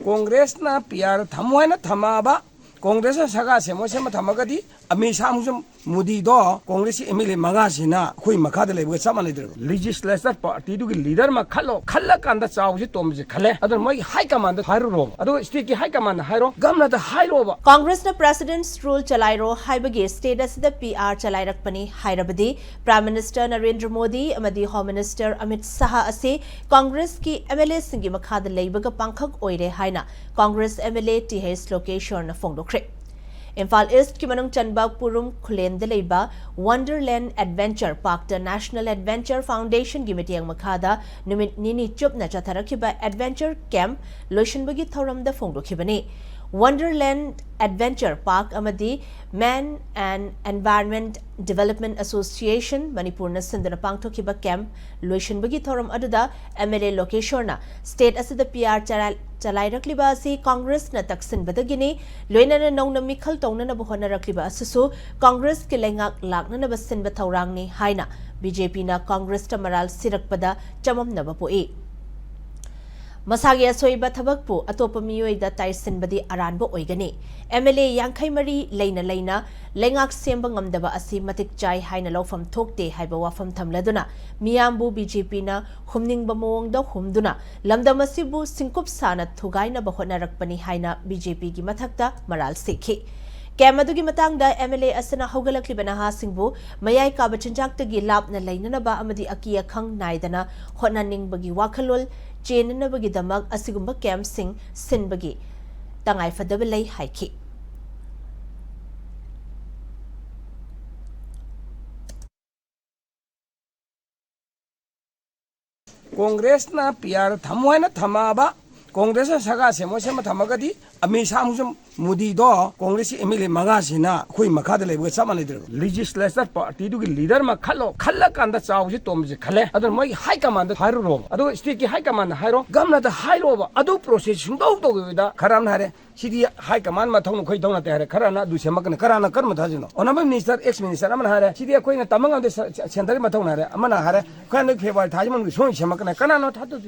Congress na PR thamoy na thamaba Congress saga se mo se ma thamagadi Amisha musum Mudi do Congress Emily Magasina Hui Makadale with some legislature party to leader Makalo Kalakanda Sawi Toms Kale other my high command Hiro other sticky high command Hiro Gamna the Hiro Congress na President's rule Chalairo Haibagi status the PR Chalairakpani Hairabadi Prime Minister Narendra Modi Amadi Home Minister Amit Saha Ase Congress ki MLA Singi Makada Labour Pankak Oire Haina Congress MLA TH location na Fongdo Kre Imphal East ki manung Chanbag Purum Kulen de Leiba Wonderland Adventure Park the National Adventure Foundation gimiti ang makada numit nini chup na chatarakiba Adventure Camp Loishinbagi Thoram the Fongdo Kibani Wonderland Adventure Park amadi Man and Environment Development Association Manipur na sindana pangthokiba camp Loishinbagi Thoram aduda MLA location na state asida PR Chalairakliba si Congress na taksin badagini loina na nong na mikhal tongna na buhona rakliba asusu Congress kilengak lakna na basin bathaurang ni haina BJP na Congress tamaral sirakpada chamam na bapui Masagi asoiba thabakpu atopa miyoida taisin badi aranbo oigani MLA Yankai Mari leina lengak semba ngamdaba asi matik chai haina lawfam thokte haiba wafam thamladuna miyambu BJP na humning bamong da humduna lamdam asibu singkup sana thugaina bahona rakpani haina BJP gi mathakta maral sikhi Kamadugi matangda MLA asana hogalakliba na hasingbu mayai kabachinjaktagi lapna lainanaba amadi akiya khang naidana honaningbagi wakhalol chenanabagi damag asigumba camp sing sinbagi tangai fadabalai haiki Congress na PR thamoy na thamaba Congress saga se mo se ma thamagadi Amisha musum Mudi do Congress Emily Magasina Hui Makadale with some legislature party to leader Makalo Kalakanda Sawi Toms Kale other my high command Hiro other sticky high command Hiro Gamna the Hiro ado process go with the Karan Hare City High Command Matong Koidona Karana do Semakan Karana Karmatazino Honorable Minister ex Minister Amana City Queen Tamang of the Central Matona Amana Hare kind of favor Tajman with showing Semakan Kanano Tato